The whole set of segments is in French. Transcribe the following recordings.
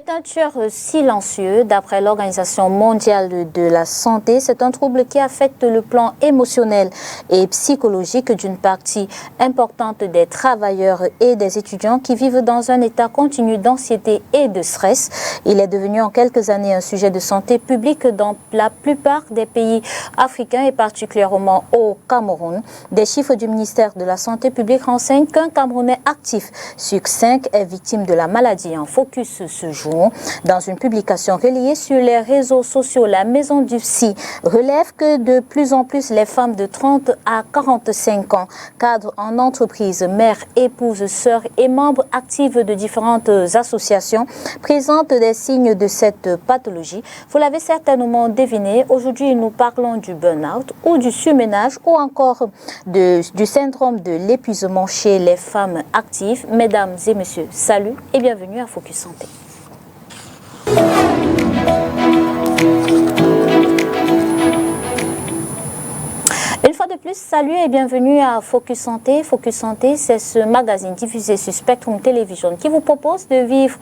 est un tueur silencieux. D'après l'Organisation mondiale de la santé, c'est un trouble qui affecte le plan émotionnel et psychologique d'une partie importante des travailleurs et des étudiants qui vivent dans un état continu d'anxiété et de stress. Il est devenu en quelques années un sujet de santé publique dans la plupart des pays africains et particulièrement au Cameroun. Des chiffres du ministère de la Santé publique renseignent qu'un Camerounais actif sur 5 est victime de la maladie. En focus ce jour, dans une publication relayée sur les réseaux sociaux, la Maison du Psy relève que de plus en plus les femmes de 30 à 45 ans, cadres en entreprise, mères, épouses, sœurs et membres actifs de différentes associations présentent des signes de cette pathologie. Vous l'avez certainement deviné, aujourd'hui nous parlons du burn-out ou du surménage ou encore du syndrome de l'épuisement chez les femmes actives. Mesdames et messieurs, salut et bienvenue à Focus Santé. Une fois de plus, salut et bienvenue à Focus Santé. Focus Santé, c'est ce magazine diffusé sur Spectrum Television qui vous propose de vivre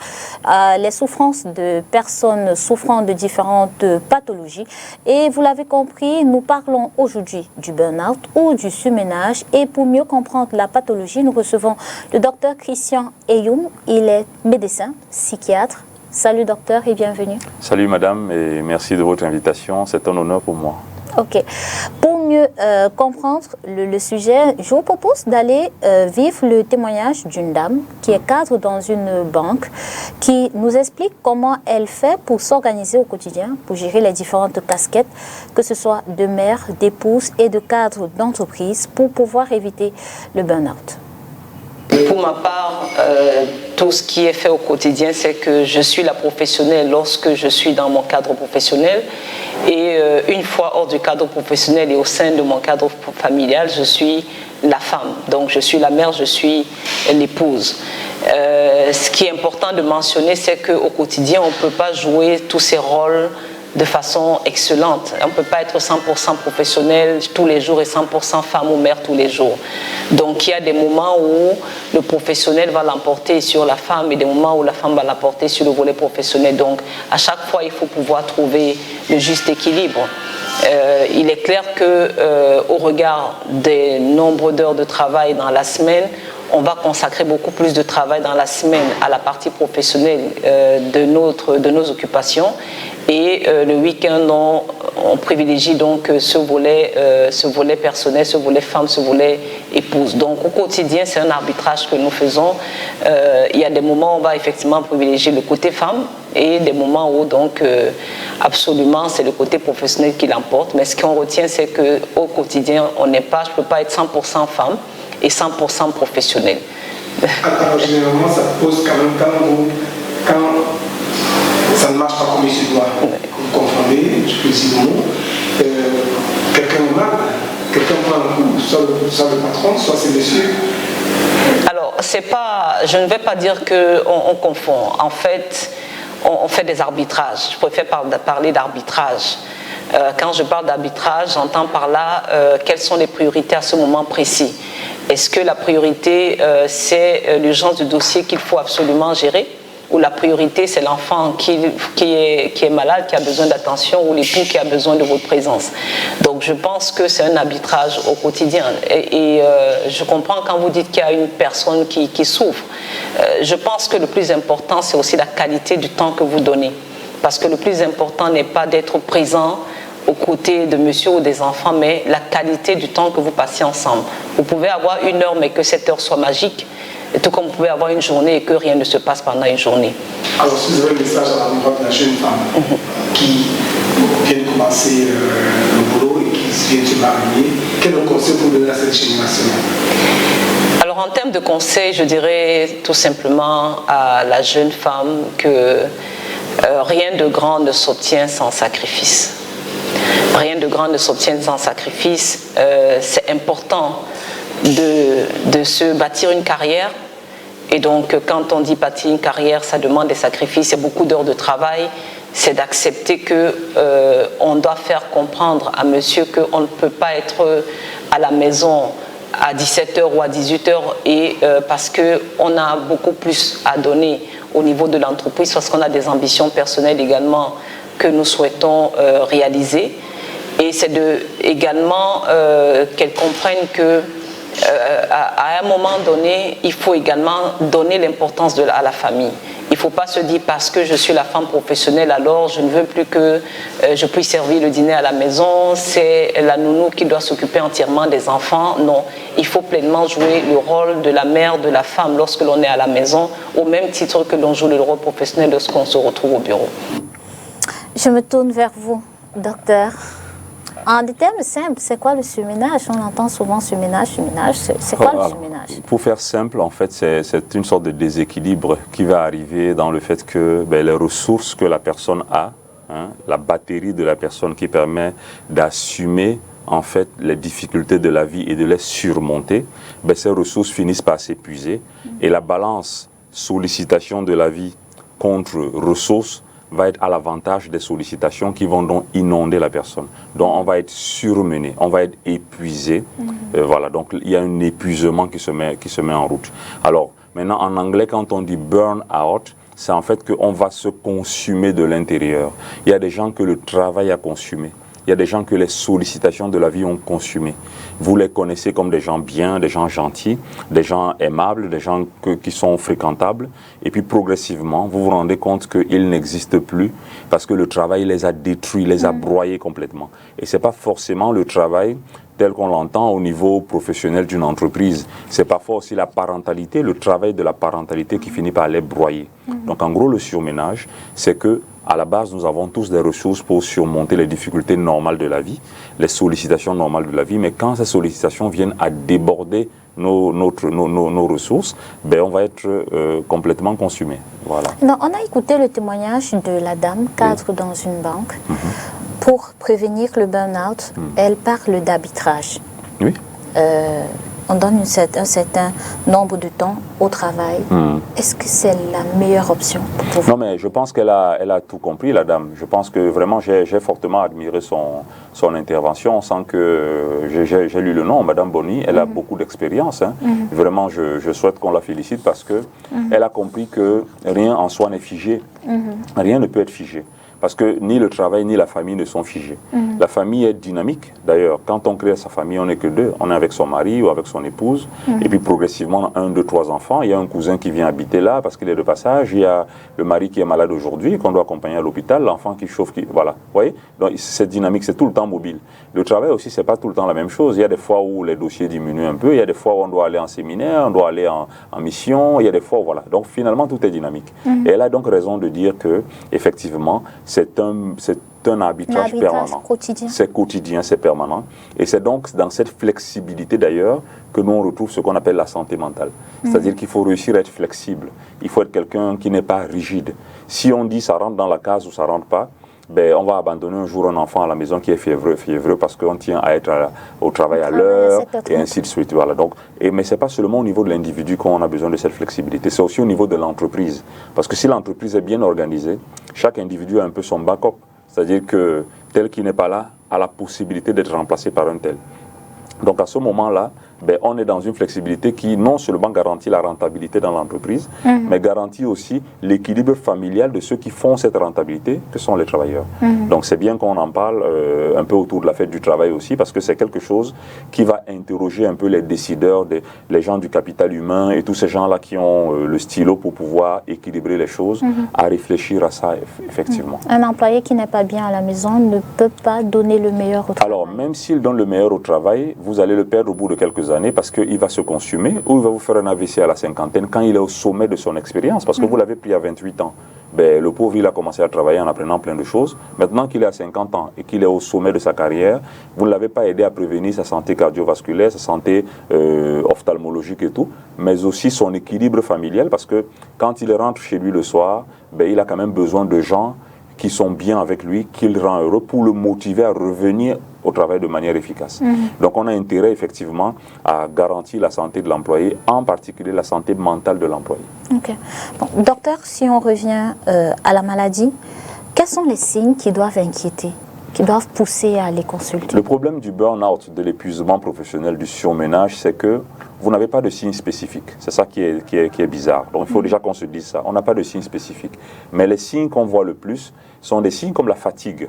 les souffrances de personnes souffrant de différentes pathologies. Et vous l'avez compris, nous parlons aujourd'hui du burn-out ou du surménage. Et pour mieux comprendre la pathologie, nous recevons le docteur Christian Eyoum. Il est médecin, psychiatre. Salut docteur et bienvenue. Salut madame et merci de votre invitation. C'est un honneur pour moi. Ok. Pour mieux comprendre le sujet, je vous propose d'aller vivre le témoignage d'une dame qui est cadre dans une banque, qui nous explique comment elle fait pour s'organiser au quotidien, pour gérer les différentes casquettes, que ce soit de mère, d'épouse et de cadre d'entreprise, pour pouvoir éviter le burn-out. Pour ma part, tout ce qui est fait au quotidien, c'est que je suis la professionnelle lorsque je suis dans mon cadre professionnel. Et une fois hors du cadre professionnel et au sein de mon cadre familial, je suis la femme. Donc je suis la mère, je suis l'épouse. Ce qui est important de mentionner, c'est qu'au quotidien, on ne peut pas jouer tous ces rôles de façon excellente. On ne peut pas être 100% professionnel tous les jours et 100% femme ou mère tous les jours. Donc il y a des moments où le professionnel va l'emporter sur la femme et des moments où la femme va l'emporter sur le volet professionnel. Donc à chaque fois, il faut pouvoir trouver le juste équilibre. Il est clair qu'au regard des nombres d'heures de travail dans la semaine, on va consacrer beaucoup plus de travail dans la semaine à la partie professionnelle de nos occupations. Et le week-end, on privilégie donc ce volet personnel, ce volet femme, ce volet épouse. Donc au quotidien, c'est un arbitrage que nous faisons. Il y a des moments où on va effectivement privilégier le côté femme et des moments où donc absolument c'est le côté professionnel qui l'emporte. Mais ce qu'on retient, c'est qu'au quotidien, je ne peux pas être 100% femme et 100% professionnel. Alors généralement, ça pose quand même quand ça ne marche pas comme il se doit. Vous comprenez, je peux dire le mot. Quelqu'un est mal, quelqu'un prend un coup, soit le patron, soit c'est monsieur. Alors, je ne vais pas dire qu'on confond. En fait, on fait des arbitrages. Je préfère parler d'arbitrage. Quand je parle d'arbitrage, j'entends par là quelles sont les priorités à ce moment précis. Est-ce que la priorité, c'est l'urgence du dossier qu'il faut absolument gérer, ou la priorité, c'est l'enfant qui est malade, qui a besoin d'attention, ou l'époux qui a besoin de votre présence? Donc je pense que c'est un arbitrage au quotidien. Et je comprends quand vous dites qu'il y a une personne qui souffre. Je pense que le plus important, c'est aussi la qualité du temps que vous donnez. Parce que le plus important n'est pas d'être présent aux côtés de monsieur ou des enfants, mais la qualité du temps que vous passez ensemble. Vous pouvez avoir 1 heure, mais que cette heure soit magique, et tout comme vous pouvez avoir une journée et que rien ne se passe pendant une journée. Alors, si vous avez un message à l'endroit de la jeune femme qui vient de commencer le boulot et qui vient de se marier, quel conseil vous donner à cette génération? Alors, en termes de conseils, je dirais tout simplement à la jeune femme que rien de grand ne s'obtient sans sacrifice. Rien de grand ne s'obtient sans sacrifice. C'est important de se bâtir une carrière. Et donc, quand on dit bâtir une carrière, ça demande des sacrifices et beaucoup d'heures de travail. C'est d'accepter qu'on doit faire comprendre à monsieur qu'on ne peut pas être à la maison à 17h ou à 18h parce qu'on a beaucoup plus à donner au niveau de l'entreprise parce qu'on a des ambitions personnelles également que nous souhaitons réaliser. Et c'est également qu'elles comprennent que à un moment donné, il faut également donner l'importance à la famille. Il ne faut pas se dire parce que je suis la femme professionnelle, alors je ne veux plus que je puisse servir le dîner à la maison, c'est la nounou qui doit s'occuper entièrement des enfants. Non, il faut pleinement jouer le rôle de la mère, de la femme lorsque l'on est à la maison, au même titre que l'on joue le rôle professionnel lorsqu'on se retrouve au bureau. Je me tourne vers vous, docteur. En des termes simples, c'est quoi le surménage? On entend souvent surménage. C'est quoi le surménage? Pour faire simple, en fait, c'est une sorte de déséquilibre qui va arriver dans le fait que les ressources que la personne a, la batterie de la personne qui permet d'assumer en fait les difficultés de la vie et de les surmonter, ces ressources finissent par s'épuiser et la balance sollicitation de la vie contre ressources va être à l'avantage des sollicitations qui vont donc inonder la personne. Donc on va être surmené, on va être épuisé. Voilà, donc il y a un épuisement qui se met en route. Alors maintenant en anglais quand on dit burn out, c'est en fait qu'on va se consumer de l'intérieur. Il y a des gens que le travail a consumé. Il y a des gens que les sollicitations de la vie ont consumé. Vous les connaissez comme des gens bien, des gens gentils, des gens aimables, des gens qui sont fréquentables. Et puis progressivement, vous vous rendez compte qu'ils n'existent plus parce que le travail les a détruits, les a broyés complètement. Et ce n'est pas forcément le travail tel qu'on l'entend au niveau professionnel d'une entreprise. C'est parfois aussi la parentalité, le travail de la parentalité qui finit par les broyer. Donc en gros, le surménage, c'est que à la base, nous avons tous des ressources pour surmonter les difficultés normales de la vie, les sollicitations normales de la vie, mais quand ces sollicitations viennent à déborder nos ressources, on va être complètement consumé. Voilà. Non, on a écouté le témoignage de la dame, cadre dans une banque. Pour prévenir le burn-out, elle parle d'arbitrage. Oui. On donne un certain nombre de temps au travail. Est-ce que c'est la meilleure option pour vous? Non, mais je pense qu'elle a tout compris, la dame. Je pense que vraiment, j'ai fortement admiré son intervention. On sent que j'ai lu le nom, Madame Bonny, elle a beaucoup d'expérience. Vraiment, je souhaite qu'on la félicite parce que elle a compris que rien en soi n'est figé. Rien ne peut être figé. Parce que ni le travail ni la famille ne sont figés. La famille est dynamique. D'ailleurs, quand on crée sa famille, on n'est que deux. On est avec son mari ou avec son épouse. Et puis progressivement, 1, 2, 3 enfants. Il y a un cousin qui vient habiter là parce qu'il est de passage. Il y a le mari qui est malade aujourd'hui, qu'on doit accompagner à l'hôpital. L'enfant qui chauffe. Voilà. Vous voyez? Donc c'est dynamique, c'est tout le temps mobile. Le travail aussi, c'est pas tout le temps la même chose. Il y a des fois où les dossiers diminuent un peu. Il y a des fois où on doit aller en séminaire, on doit aller en mission. Il y a des fois où, voilà. Donc finalement, tout est dynamique. Et elle a donc raison de dire que, effectivement, c'est un arbitrage permanent. Quotidien. C'est quotidien, c'est permanent. Et c'est donc dans cette flexibilité d'ailleurs que nous on retrouve ce qu'on appelle la santé mentale. C'est-à-dire qu'il faut réussir à être flexible. Il faut être quelqu'un qui n'est pas rigide. Si on dit ça rentre dans la case ou ça rentre pas, on va abandonner un jour un enfant à la maison qui est fiévreux parce qu'on tient à être au travail à l'heure et ainsi de suite. Voilà. Donc, mais ce n'est pas seulement au niveau de l'individu qu'on a besoin de cette flexibilité, c'est aussi au niveau de l'entreprise. Parce que si l'entreprise est bien organisée, chaque individu a un peu son backup. C'est-à-dire que tel qui n'est pas là a la possibilité d'être remplacé par un tel. Donc à ce moment-là, on est dans une flexibilité qui non seulement garantit la rentabilité dans l'entreprise, mais garantit aussi l'équilibre familial de ceux qui font cette rentabilité, que sont les travailleurs. Donc c'est bien qu'on en parle un peu autour de la fête du travail aussi, parce que c'est quelque chose qui va interroger un peu les décideurs, les gens du capital humain et tous ces gens-là qui ont le stylo pour pouvoir équilibrer les choses, à réfléchir à ça effectivement. Un employé qui n'est pas bien à la maison ne peut pas donner le meilleur au travail. Alors même s'il donne le meilleur au travail, vous allez le perdre au bout de quelques années parce qu'il va se consumer ou il va vous faire un AVC à la cinquantaine quand il est au sommet de son expérience, parce que vous l'avez pris à 28 ans. Le pauvre, il a commencé à travailler en apprenant plein de choses. Maintenant qu'il est à 50 ans et qu'il est au sommet de sa carrière, vous ne l'avez pas aidé à prévenir sa santé cardiovasculaire, sa santé ophtalmologique et tout, mais aussi son équilibre familial, parce que quand il rentre chez lui le soir, il a quand même besoin de gens qui sont bien avec lui, qui le rend heureux pour le motiver à revenir au travail de manière efficace. Donc on a intérêt effectivement à garantir la santé de l'employé, en particulier la santé mentale de l'employé. Ok. Bon, docteur, si on revient à la maladie, quels sont les signes qui doivent inquiéter, qui doivent pousser à les consulter? Le problème du burn-out, de l'épuisement professionnel, du surménage, c'est que vous n'avez pas de signe spécifique. C'est ça qui est bizarre. Donc il faut déjà qu'on se dise ça. On n'a pas de signe spécifique. Mais les signes qu'on voit le plus sont des signes comme la fatigue.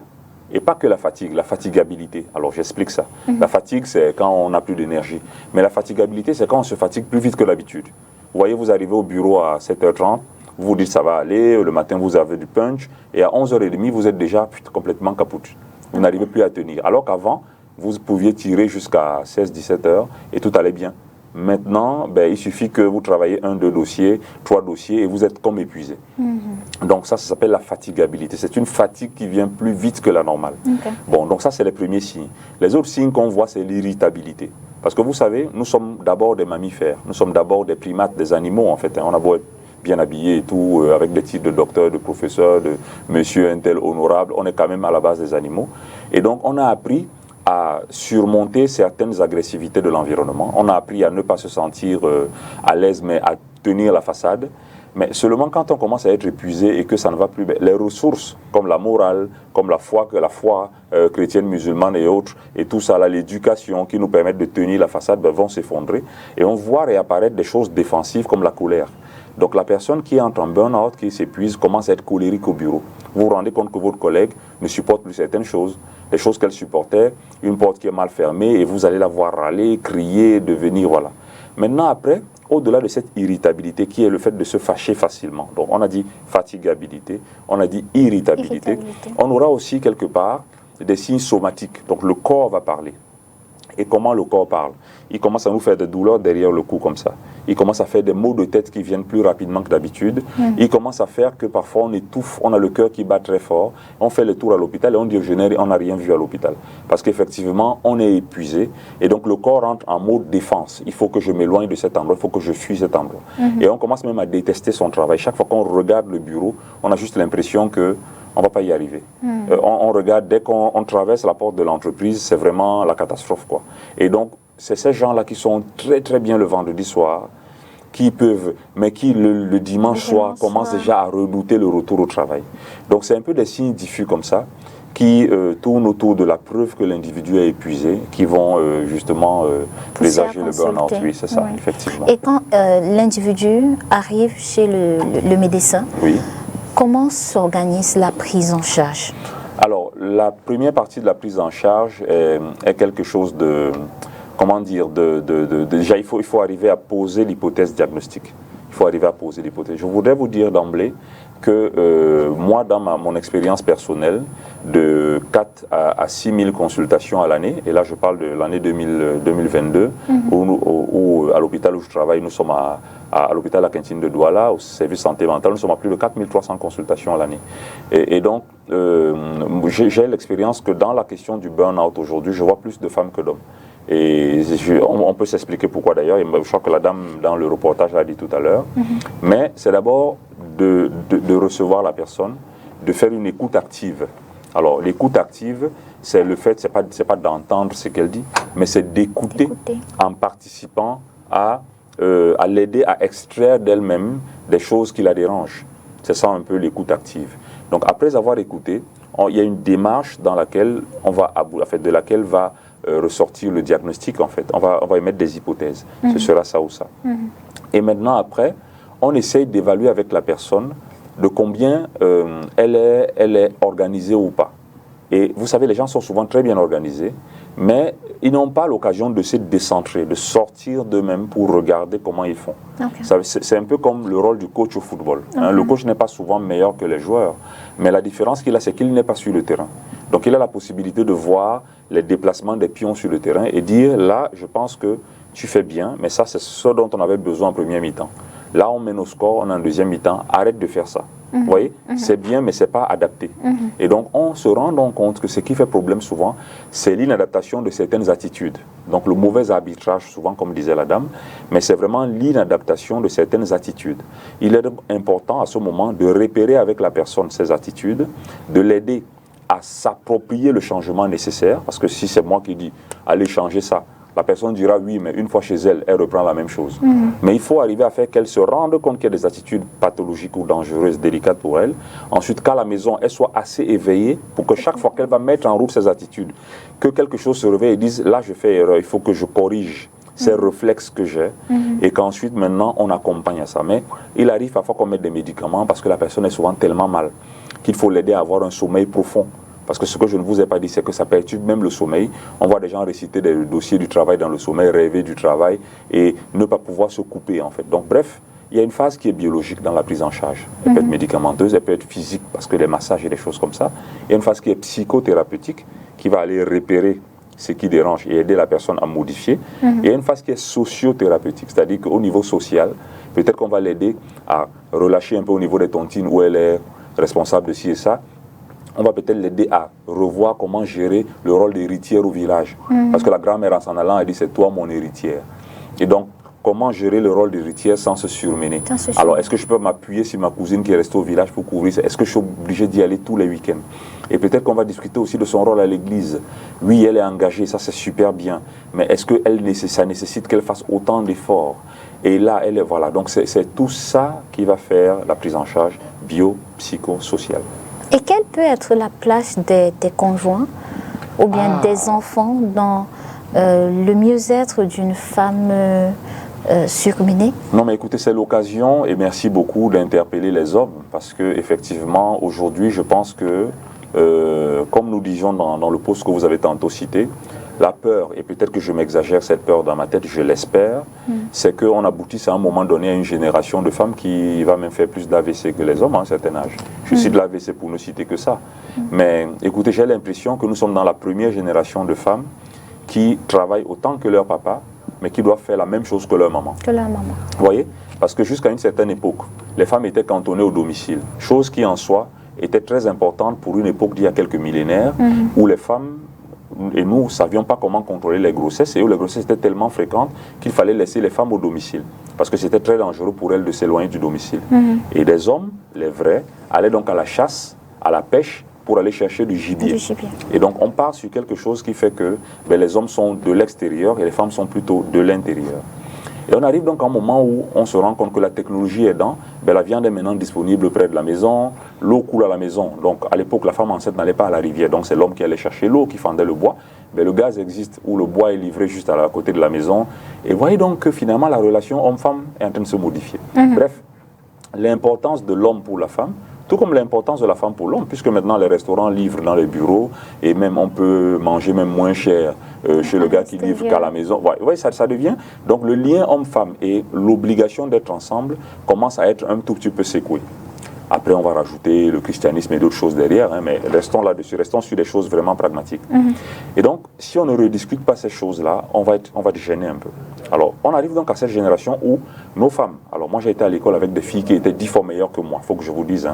Et pas que la fatigue, la fatigabilité. Alors j'explique ça. La fatigue, c'est quand on n'a plus d'énergie. Mais la fatigabilité, c'est quand on se fatigue plus vite que d'habitude. Vous voyez, vous arrivez au bureau à 7h30, vous vous dites ça va aller, le matin vous avez du punch, et à 11h30, vous êtes déjà complètement capote. Vous n'arrivez plus à tenir. Alors qu'avant, vous pouviez tirer jusqu'à 16-17h et tout allait bien. Maintenant, il suffit que vous travaillez 1, 2 dossiers, 3 dossiers et vous êtes comme épuisé. Donc ça s'appelle la fatigabilité. C'est une fatigue qui vient plus vite que la normale. Bon, donc ça c'est les premiers signes. Les autres signes qu'on voit, c'est l'irritabilité. Parce que vous savez, nous sommes d'abord des mammifères. Nous sommes d'abord des primates, des animaux en fait. On a beau être bien habillé et tout, avec des titres de docteur, de professeur, de monsieur un tel honorable. On est quand même à la base des animaux. Et donc on a appris à surmonter certaines agressivités de l'environnement. On a appris à ne pas se sentir à l'aise, mais à tenir la façade. Mais seulement quand on commence à être épuisé et que ça ne va plus, les ressources, comme la morale, comme la foi chrétienne, musulmane et autres, et tout ça, l'éducation qui nous permettent de tenir la façade, vont s'effondrer. Et on voit réapparaître des choses défensives comme la colère. Donc la personne qui entre en burn-out, qui s'épuise, commence à être colérique au bureau. Vous vous rendez compte que votre collègue ne supporte plus certaines choses, les choses qu'elle supportait, une porte qui est mal fermée, et vous allez la voir râler, crier, devenir, voilà. Maintenant, après, au-delà de cette irritabilité qui est le fait de se fâcher facilement, donc on a dit fatigabilité, on a dit irritabilité. On aura aussi quelque part des signes somatiques, donc le corps va parler. Et comment le corps parle? Il commence à nous faire des douleurs derrière le cou comme ça. Il commence à faire des maux de tête qui viennent plus rapidement que d'habitude. Il commence à faire que parfois on étouffe, on a le cœur qui bat très fort. On fait le tour à l'hôpital et on dit on n'a rien vu à l'hôpital. Parce qu'effectivement, on est épuisé. Et donc le corps rentre en mode défense. Il faut que je m'éloigne de cet endroit, il faut que je fuis cet endroit. Et on commence même à détester son travail. Chaque fois qu'on regarde le bureau, on a juste l'impression que on ne va pas y arriver. On regarde, dès qu'on traverse la porte de l'entreprise, c'est vraiment la catastrophe, quoi. Et donc, c'est ces gens-là qui sont très très bien le vendredi soir, qui peuvent, mais qui le dimanche soir commencent déjà à redouter le retour au travail. Donc c'est un peu des signes diffus comme ça, qui tournent autour de la preuve que l'individu est épuisé, qui vont justement présager le burn-out. Oui, c'est ça, effectivement. Et quand l'individu arrive chez le médecin, comment s'organise la prise en charge? Alors, la première partie de la prise en charge est quelque chose de... Comment dire, déjà il faut arriver à poser l'hypothèse diagnostique. Il faut arriver à poser l'hypothèse. Je voudrais vous dire d'emblée que moi, dans mon expérience personnelle, de 4 à 6 000 consultations à l'année, et là je parle de l'année 2022, où à l'hôpital où je travaille, nous sommes à l'hôpital La Quintine de Douala, au service santé mentale, nous sommes à plus de 4 300 consultations à l'année. Et donc, j'ai l'expérience que dans la question du burn-out aujourd'hui, je vois plus de femmes que d'hommes. Et on peut s'expliquer pourquoi d'ailleurs, je crois que la dame dans le reportage l'a dit tout à l'heure, mais c'est d'abord de recevoir la personne, de faire une écoute active. Alors l'écoute active, c'est le fait, c'est pas d'entendre ce qu'elle dit, mais c'est d'écouter en participant à l'aider à extraire d'elle-même des choses qui la dérangent. C'est ça un peu l'écoute active. Donc après avoir écouté, il y a une démarche dans laquelle de laquelle va ressortir le diagnostic en fait. On va émettre des hypothèses. Ce sera ça ou ça. Et maintenant après, on essaye d'évaluer avec la personne de combien elle est organisée ou pas. Et vous savez, les gens sont souvent très bien organisés, mais ils n'ont pas l'occasion de se décentrer, de sortir d'eux-mêmes pour regarder comment ils font. C'est un peu comme le rôle du coach au football. Le coach n'est pas souvent meilleur que les joueurs, mais la différence qu'il a, c'est qu'il n'est pas sur le terrain. Donc il a la possibilité de voir les déplacements des pions sur le terrain et dire, là, je pense que tu fais bien, mais ça, c'est ce dont on avait besoin en première mi-temps. Là, on mène au score, on est en deuxième mi-temps, arrête de faire ça. Vous voyez, c'est bien, mais ce n'est pas adapté. Et donc, on se rend donc compte que ce qui fait problème souvent, c'est l'inadaptation de certaines attitudes. Donc, le mauvais arbitrage, souvent, comme disait la dame, mais c'est vraiment l'inadaptation de certaines attitudes. Il est important à ce moment de repérer avec la personne ces attitudes, de l'aider à s'approprier le changement nécessaire, parce que si c'est moi qui dis, allez changer ça, la personne dira oui, mais une fois chez elle, elle reprend la même chose. Mais il faut arriver à faire qu'elle se rende compte qu'il y a des attitudes pathologiques ou dangereuses, délicates pour elle. Ensuite, qu'à la maison, elle soit assez éveillée pour que chaque fois qu'elle va mettre en route ces attitudes, que quelque chose se réveille et dise, là je fais erreur, il faut que je corrige ces réflexes que j'ai, et qu'ensuite, maintenant, on accompagne à ça. Mais il arrive parfois qu'on mette des médicaments parce que la personne est souvent tellement mal qu'il faut l'aider à avoir un sommeil profond. Parce que ce que je ne vous ai pas dit, c'est que ça perturbe même le sommeil. On voit des gens réciter des dossiers du travail dans le sommeil, rêver du travail et ne pas pouvoir se couper, en fait. Donc, bref, il y a une phase qui est biologique dans la prise en charge. Elle peut être médicamenteuse, elle peut être physique, parce que les massages et des choses comme ça. Il y a une phase qui est psychothérapeutique, qui va aller repérer ce qui dérange et aider la personne à modifier. Il y a une phase qui est sociothérapeutique, c'est-à-dire qu'au niveau social, peut-être qu'on va l'aider à relâcher un peu au niveau des tontines où elle est responsable de ci et ça. On va peut-être l'aider à revoir comment gérer le rôle d'héritière au village. Parce que la grand-mère, en s'en allant, elle dit « c'est toi mon héritière ». Et donc, comment gérer le rôle d'héritière sans se surmener. Alors, est-ce que je peux m'appuyer sur ma cousine qui est restée au village pour couvrir ça? Est-ce que je suis obligé d'y aller tous les week-ends? Et peut-être qu'on va discuter aussi de son rôle à l'église. Oui, elle est engagée, ça c'est super bien. Mais est-ce que ça nécessite qu'elle fasse autant d'efforts? Et là, elle est, voilà. Donc, c'est tout ça qui va faire la prise en charge bio-psychosociale. Et quelle peut être la place des conjoints ou bien des enfants dans le mieux-être d'une femme surmenée? Non, mais écoutez, c'est l'occasion, et merci beaucoup, d'interpeller les hommes, parce qu'effectivement, aujourd'hui, je pense que, comme nous disions dans le post que vous avez tantôt cité, la peur, et peut-être que je m'exagère cette peur dans ma tête, je l'espère, c'est qu'on aboutisse à un moment donné à une génération de femmes qui va même faire plus d'AVC que les hommes à un certain âge. Je cite l'AVC pour ne citer que ça. Mais écoutez, j'ai l'impression que nous sommes dans la première génération de femmes qui travaillent autant que leur papa, mais qui doivent faire la même chose que leur maman. Vous voyez? Parce que jusqu'à une certaine époque, les femmes étaient cantonnées au domicile, chose qui en soi était très importante pour une époque d'il y a quelques millénaires, où les femmes et nous ne savions pas comment contrôler les grossesses, et où les grossesses étaient tellement fréquentes qu'il fallait laisser les femmes au domicile, parce que c'était très dangereux pour elles de s'éloigner du domicile. Et des hommes, les vrais, allaient donc à la chasse, à la pêche, pour aller chercher du gibier. Et donc on part sur quelque chose qui fait que les hommes sont de l'extérieur et les femmes sont plutôt de l'intérieur. Et on arrive donc à un moment où on se rend compte que la technologie aidant, la viande est maintenant disponible près de la maison, l'eau coule à la maison. Donc à l'époque, la femme enceinte n'allait pas à la rivière, donc c'est l'homme qui allait chercher l'eau, qui fendait le bois. Mais le gaz existe où le bois est livré juste à côté de la maison. Et vous voyez donc que finalement la relation homme-femme est en train de se modifier. Bref, l'importance de l'homme pour la femme, tout comme l'importance de la femme pour l'homme, puisque maintenant les restaurants livrent dans les bureaux et même on peut manger même moins cher chez le gars qui livre qu'à la maison. Vous voyez, ça devient. Donc le lien homme-femme et l'obligation d'être ensemble commence à être un tout petit peu secoué. Après, on va rajouter le christianisme et d'autres choses derrière, mais restons là-dessus, restons sur des choses vraiment pragmatiques. Et donc, si on ne rediscute pas ces choses-là, on va être gêné un peu. Alors, on arrive donc à cette génération où nos femmes, alors moi j'ai été à l'école avec des filles qui étaient 10 fois meilleures que moi, il faut que je vous dise.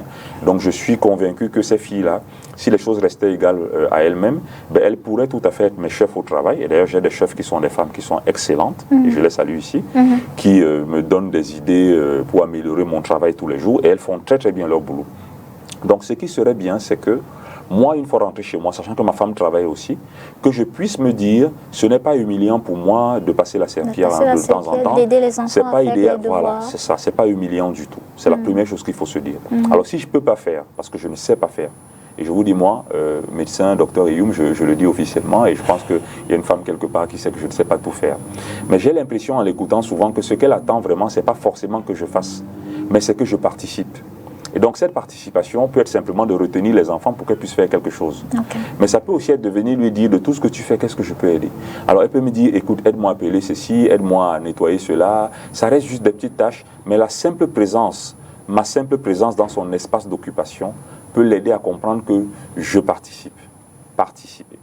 Donc je suis convaincu que ces filles-là, si les choses restaient égales à elles-mêmes, elles pourraient tout à fait être mes chefs au travail. Et d'ailleurs, j'ai des chefs qui sont des femmes qui sont excellentes, et je les salue ici, qui me donnent des idées pour améliorer mon travail tous les jours, et elles font très très bien leur boulot. Donc ce qui serait bien, c'est que moi, une fois rentré chez moi, sachant que ma femme travaille aussi, que je puisse me dire, ce n'est pas humiliant pour moi de passer la serpillière de temps en temps. C'est pas idéal, voilà, c'est ça, c'est pas humiliant du tout. C'est la première chose qu'il faut se dire. Alors si je peux pas faire, parce que je ne sais pas faire, et je vous dis moi, médecin, docteur Eyoum, je le dis officiellement, et je pense qu'il y a une femme quelque part qui sait que je ne sais pas tout faire. Mais j'ai l'impression en l'écoutant souvent que ce qu'elle attend vraiment, c'est pas forcément que je fasse, mais c'est que je participe. Et donc cette participation peut être simplement de retenir les enfants pour qu'elles puissent faire quelque chose. Mais ça peut aussi être de venir lui dire de tout ce que tu fais, qu'est-ce que je peux aider. Alors elle peut me dire, écoute, aide-moi à peler ceci, aide-moi à nettoyer cela. Ça reste juste des petites tâches, mais la simple présence, ma simple présence dans son espace d'occupation peut l'aider à comprendre que je participe. Participer.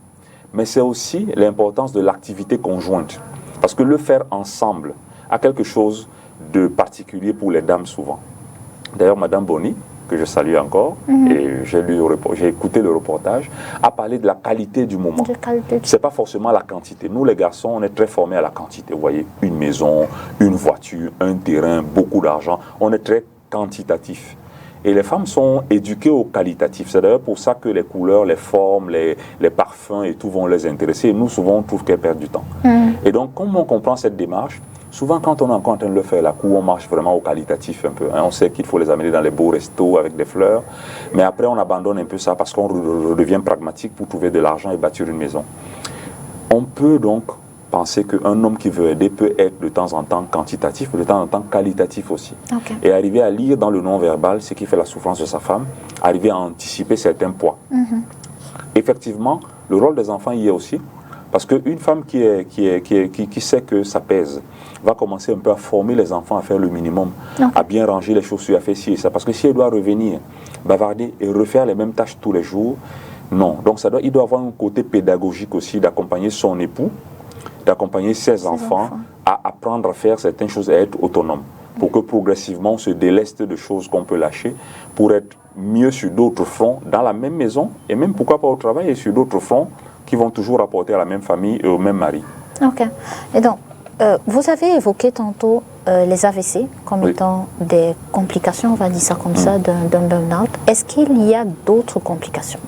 Mais c'est aussi l'importance de l'activité conjointe. Parce que le faire ensemble a quelque chose de particulier pour les dames souvent. D'ailleurs, Madame Boni, que je salue encore, et j'ai écouté le reportage, a parlé de la qualité du moment. Ce n'est pas forcément la quantité. Nous, les garçons, on est très formés à la quantité. Vous voyez, une maison, une voiture, un terrain, beaucoup d'argent. On est très quantitatif. Et les femmes sont éduquées au qualitatif. C'est d'ailleurs pour ça que les couleurs, les formes, les parfums et tout vont les intéresser. Et nous, souvent, on trouve qu'elles perdent du temps. Et donc, comme on comprend cette démarche, souvent, quand on est encore en train de le faire, la cour, on marche vraiment au qualitatif un peu. On sait qu'il faut les amener dans les beaux restos avec des fleurs. Mais après, on abandonne un peu ça parce qu'on redevient pragmatique pour trouver de l'argent et bâtir une maison. On peut donc penser qu'un homme qui veut aider peut être de temps en temps quantitatif, mais de temps en temps qualitatif aussi. Okay. Et arriver à lire dans le non-verbal ce qui fait la souffrance de sa femme, arriver à anticiper certains poids. Effectivement, le rôle des enfants y est aussi, parce qu'une femme qui sait que ça pèse, va commencer un peu à former les enfants à faire le minimum, à bien ranger les chaussures, à faire ci et ça. Parce que si elle doit revenir, bavarder et refaire les mêmes tâches tous les jours, non. Donc il doit avoir un côté pédagogique aussi, d'accompagner son époux, d'accompagner ses enfants à apprendre à faire certaines choses et à être autonome, pour que progressivement on se déleste de choses qu'on peut lâcher, pour être mieux sur d'autres fronts, dans la même maison, et même pourquoi pas au travail, et sur d'autres fronts qui vont toujours apporter à la même famille et au même mari. Ok. Et donc, vous avez évoqué tantôt les AVC comme étant des complications, on va dire ça comme ça, d'un burn-out. Est-ce qu'il y a d'autres complications?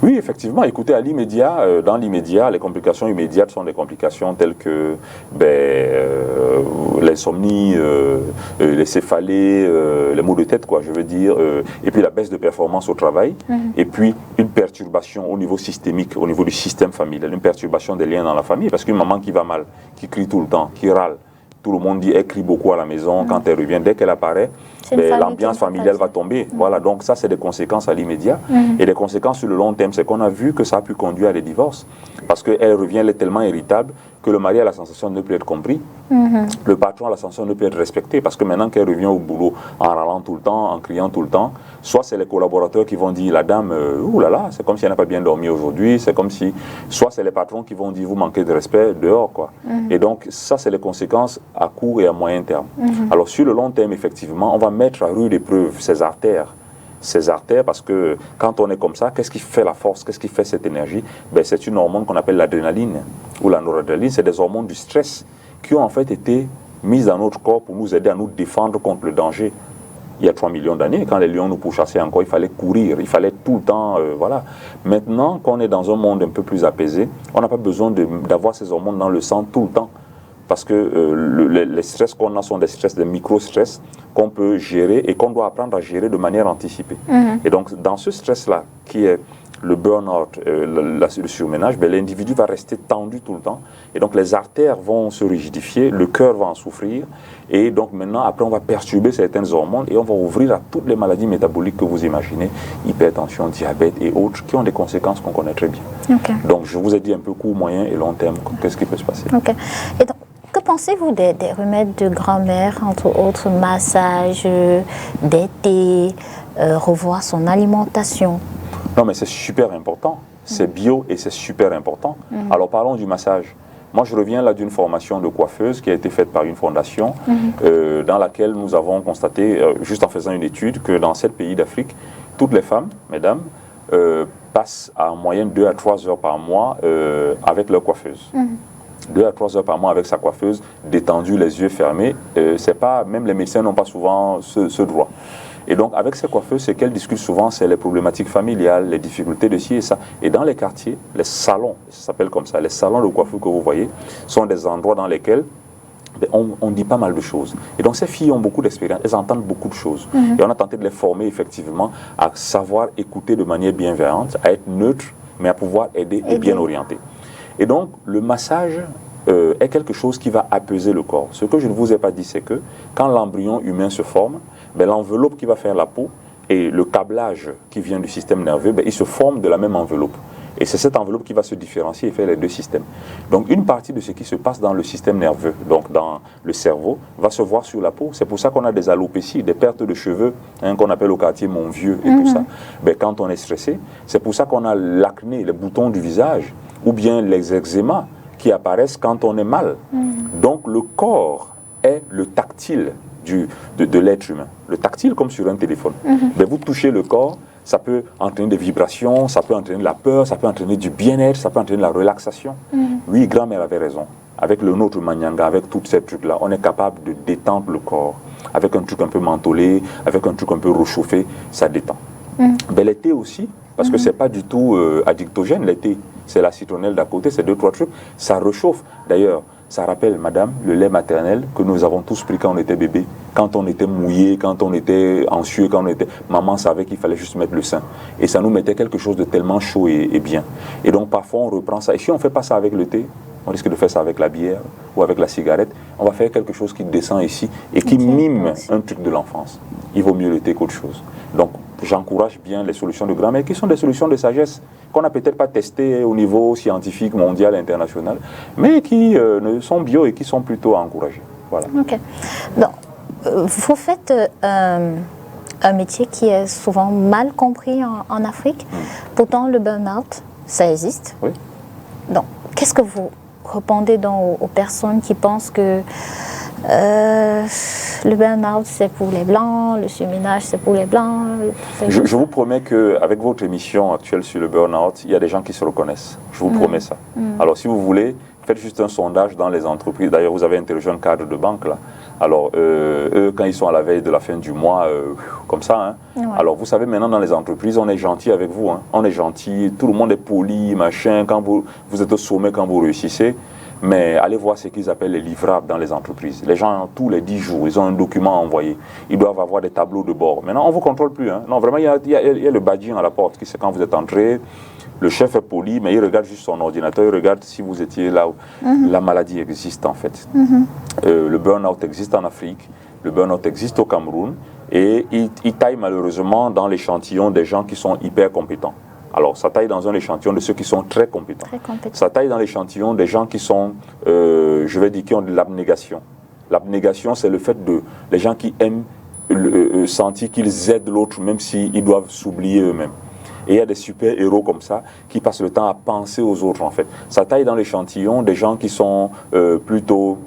Oui, effectivement. Écoutez, à l'immédiat, dans l'immédiat, les complications immédiates sont des complications telles que l'insomnie, les céphalées, les maux de tête, quoi, je veux dire, et puis la baisse de performance au travail, et puis une perturbation au niveau systémique, au niveau du système familial, une perturbation des liens dans la famille, parce qu'une maman qui va mal, qui crie tout le temps, qui râle, tout le monde dit elle crie beaucoup à la maison, quand elle revient, dès qu'elle apparaît, l'ambiance familiale va tomber. Voilà, donc ça c'est des conséquences à l'immédiat. Et les conséquences sur le long terme, c'est qu'on a vu que ça a pu conduire à des divorces. Parce qu'elle revient, elle est tellement irritable que le mari a la sensation de ne plus être compris. Le patron a la sensation de ne plus être respecté. Parce que maintenant qu'elle revient au boulot en râlant tout le temps, en criant tout le temps, soit c'est les collaborateurs qui vont dire la dame, ouh là là, c'est comme si elle n'a pas bien dormi aujourd'hui, c'est comme si. Soit c'est les patrons qui vont dire vous manquez de respect dehors, quoi. Et donc ça c'est les conséquences à court et à moyen terme. Alors sur le long terme, effectivement, on va mettre à rude épreuve ces artères, parce que quand on est comme ça, qu'est-ce qui fait la force, qu'est-ce qui fait cette énergie? C'est une hormone qu'on appelle l'adrénaline ou la noradrénaline. C'est des hormones du stress qui ont en fait été mises dans notre corps pour nous aider à nous défendre contre le danger. Il y a 3 millions d'années, quand les lions nous pourchassaient encore, il fallait courir, il fallait tout le temps, voilà. Maintenant qu'on est dans un monde un peu plus apaisé, on n'a pas besoin d'avoir ces hormones dans le sang tout le temps. Parce que les stress qu'on a sont des stress, des micro-stress qu'on peut gérer et qu'on doit apprendre à gérer de manière anticipée. Et donc, dans ce stress-là, qui est le burn-out, le surménage, l'individu va rester tendu tout le temps. Et donc, les artères vont se rigidifier, le cœur va en souffrir. Et donc, maintenant, après, on va perturber certaines hormones et on va ouvrir à toutes les maladies métaboliques que vous imaginez, hypertension, diabète et autres, qui ont des conséquences qu'on connaît très bien. Donc, je vous ai dit un peu court, moyen et long terme, qu'est-ce qui peut se passer. Et donc, que pensez-vous des remèdes de grand-mère, entre autres massage, des thés, revoir son alimentation? Non, mais c'est super important. C'est bio et c'est super important. Alors, parlons du massage. Moi, je reviens là d'une formation de coiffeuse qui a été faite par une fondation dans laquelle nous avons constaté, juste en faisant une étude, que dans 7 pays d'Afrique, toutes les femmes, mesdames, passent en moyenne 2 à 3 heures par mois avec leur coiffeuse. 2 à 3 heures par mois avec sa coiffeuse, détendue, les yeux fermés. C'est pas, même les médecins n'ont pas souvent ce droit. Et donc, avec ces coiffeuses, ce qu'elles discutent souvent, c'est les problématiques familiales, les difficultés de ci et ça. Et dans les quartiers, les salons, ça s'appelle comme ça, les salons de coiffure que vous voyez, sont des endroits dans lesquels on dit pas mal de choses. Et donc, ces filles ont beaucoup d'expérience, elles entendent beaucoup de choses. Et on a tenté de les former, effectivement, à savoir écouter de manière bienveillante, à être neutre, mais à pouvoir aider et bien orienter. Et donc, le massage est quelque chose qui va apaiser le corps. Ce que je ne vous ai pas dit, c'est que quand l'embryon humain se forme, l'enveloppe qui va faire la peau et le câblage qui vient du système nerveux, ils se forment de la même enveloppe. Et c'est cette enveloppe qui va se différencier et faire les deux systèmes. Donc une partie de ce qui se passe dans le système nerveux, donc dans le cerveau, va se voir sur la peau. C'est pour ça qu'on a des alopécies, des pertes de cheveux, qu'on appelle au quartier mon vieux et tout ça. Quand on est stressé, c'est pour ça qu'on a l'acné, les boutons du visage, ou bien les eczémas qui apparaissent quand on est mal. Donc le corps est le tactile de l'être humain. Le tactile comme sur un téléphone. Vous touchez le corps, ça peut entraîner des vibrations, ça peut entraîner de la peur, ça peut entraîner du bien-être, ça peut entraîner de la relaxation. Oui, grand-mère avait raison. Avec le nôtre Manyanga, avec tous ces trucs-là, on est capable de détendre le corps. Avec un truc un peu mentholé, avec un truc un peu réchauffé, ça détend. L'été aussi, parce que c'est pas du tout addictogène, l'été. C'est la citronnelle d'à côté, c'est 2-3 trucs. Ça réchauffe. D'ailleurs, ça rappelle, madame, le lait maternel que nous avons tous pris quand on était bébé. Quand on était mouillé, quand on était anxieux, quand on était... Maman savait qu'il fallait juste mettre le sein. Et ça nous mettait quelque chose de tellement chaud et bien. Et donc, parfois, on reprend ça. Et si on ne fait pas ça avec le thé, on risque de faire ça avec la bière ou avec la cigarette. On va faire quelque chose qui descend ici et qui mime un truc de l'enfance. Il vaut mieux lutter qu'autre chose. Donc, j'encourage bien les solutions de grand-mère qui sont des solutions de sagesse qu'on n'a peut-être pas testées au niveau scientifique, mondial, international, mais qui sont bio et qui sont plutôt à encourager. Voilà. Ok. Donc, vous faites un métier qui est souvent mal compris en Afrique. Pourtant, le burn-out, ça existe. Oui. Donc, qu'est-ce que vous répondez donc aux personnes qui pensent que le burn-out, c'est pour les Blancs, le surménage, c'est pour les Blancs? Je vous promets qu'avec votre émission actuelle sur le burn-out, il y a des gens qui se reconnaissent. Je vous promets ça. Alors, si vous voulez, faites juste un sondage dans les entreprises. D'ailleurs, vous avez interrogé un cadre de banque, là. Alors, eux, quand ils sont à la veille de la fin du mois, comme ça, hein. Ouais. Alors, vous savez, maintenant, dans les entreprises, on est gentil avec vous. Hein. On est gentil, tout le monde est poli, machin. Quand vous êtes au sommet, quand vous réussissez. Mais allez voir ce qu'ils appellent les livrables dans les entreprises. Les gens, tous les 10 jours, ils ont un document à envoyer. Ils doivent avoir des tableaux de bord. Maintenant, on ne vous contrôle plus. Hein. Non, vraiment, il y a le badging à la porte. C'est quand vous êtes entré, le chef est poli, mais il regarde juste son ordinateur, il regarde si vous étiez là où la maladie existe, en fait. Le burn-out existe en Afrique, le burn-out existe au Cameroun, et il taille malheureusement dans l'échantillon des gens qui sont hyper compétents. Alors, ça taille dans un échantillon de ceux qui sont très compétents. Ça taille dans l'échantillon des gens qui sont, je vais dire, qui ont de l'abnégation. L'abnégation, c'est le fait des gens qui aiment sentir qu'ils aident l'autre, même s'ils doivent s'oublier eux-mêmes. Et il y a des super-héros comme ça qui passent le temps à penser aux autres, en fait. Ça taille dans l'échantillon des gens qui sont plutôt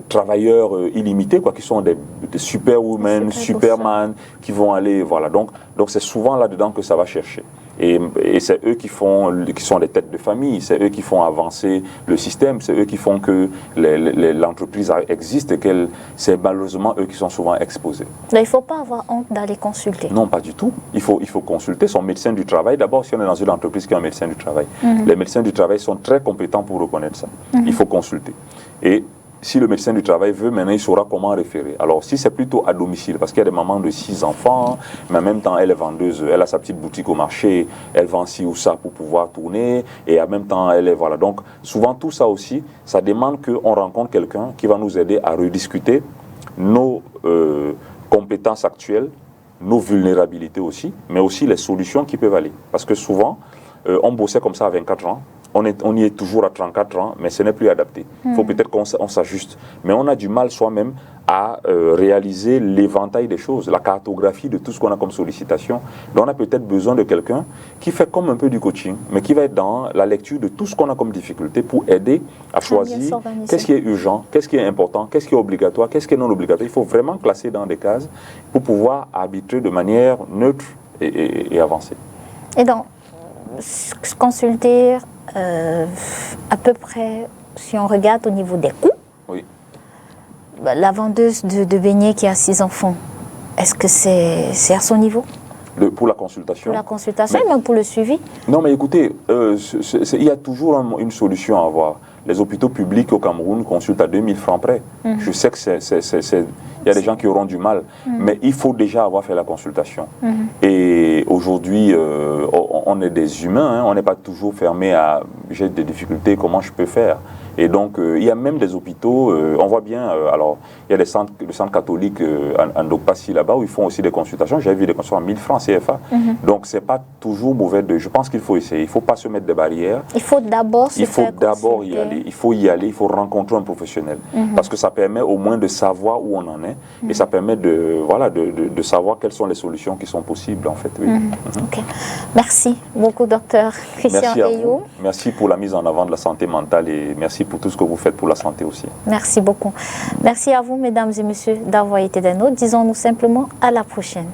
travailleurs illimités, quoi, qui sont des superwomen, superman, qui vont aller, voilà. Donc c'est souvent là-dedans que ça va chercher. Et c'est eux qui sont les têtes de famille, c'est eux qui font avancer le système, c'est eux qui font que l'entreprise existe et c'est malheureusement eux qui sont souvent exposés. Mais il ne faut pas avoir honte d'aller consulter. Non, pas du tout. Il faut consulter son médecin du travail. D'abord, si on est dans une entreprise qui a un médecin du travail, les médecins du travail sont très compétents pour reconnaître ça. Il faut consulter. Et si le médecin du travail veut, maintenant il saura comment référer. Alors si c'est plutôt à domicile, parce qu'il y a des mamans de 6 enfants, mais en même temps elle est vendeuse, elle a sa petite boutique au marché, elle vend ci ou ça pour pouvoir tourner, et en même temps elle est, voilà. Donc souvent tout ça aussi, ça demande qu'on rencontre quelqu'un qui va nous aider à rediscuter nos compétences actuelles, nos vulnérabilités aussi, mais aussi les solutions qui peuvent aller. Parce que souvent, on bossait comme ça à 24 ans, on y est toujours à 34 ans, mais ce n'est plus adapté. Il faut peut-être qu'on s'ajuste. Mais on a du mal soi-même à réaliser l'éventail des choses, la cartographie de tout ce qu'on a comme sollicitation. Donc on a peut-être besoin de quelqu'un qui fait comme un peu du coaching, mais qui va être dans la lecture de tout ce qu'on a comme difficulté pour aider à choisir qu'est-ce qui est urgent, qu'est-ce qui est important, qu'est-ce qui est obligatoire, qu'est-ce qui est non obligatoire. Il faut vraiment classer dans des cases pour pouvoir arbitrer de manière neutre et avancer. Et donc, consulter à peu près, si on regarde au niveau des coûts, oui. La vendeuse de beignets qui a 6 enfants, est-ce que c'est à son niveau? Pour la consultation? Pour la consultation, mais même pour le suivi? Non, mais écoutez, il y a toujours une solution à avoir. Les hôpitaux publics au Cameroun consultent à 2000 francs près. Je sais que il y a des gens qui auront du mal, mais il faut déjà avoir fait la consultation. Et aujourd'hui, on est des humains, hein, on n'est pas toujours fermé à « j'ai des difficultés, comment je peux faire ?» Et donc, il y a même des hôpitaux, on voit bien, alors, il y a le centre catholique en Dokpassi là-bas où ils font aussi des consultations. J'ai vu des consultations à 1000 francs CFA. Donc, ce n'est pas toujours mauvais. Je pense qu'il faut essayer. Il ne faut pas se mettre des barrières. Il faut d'abord y aller. Il faut y aller. Il faut rencontrer un professionnel. Parce que ça permet au moins de savoir où on en est. Et ça permet de savoir quelles sont les solutions qui sont possibles, en fait. Oui. Okay. Merci beaucoup, docteur Christian Eyou. Merci pour la mise en avant de la santé mentale et merci pour tout ce que vous faites pour la santé aussi. Merci beaucoup. Merci à vous, mesdames et messieurs, d'avoir été des nôtres. Disons-nous simplement à la prochaine.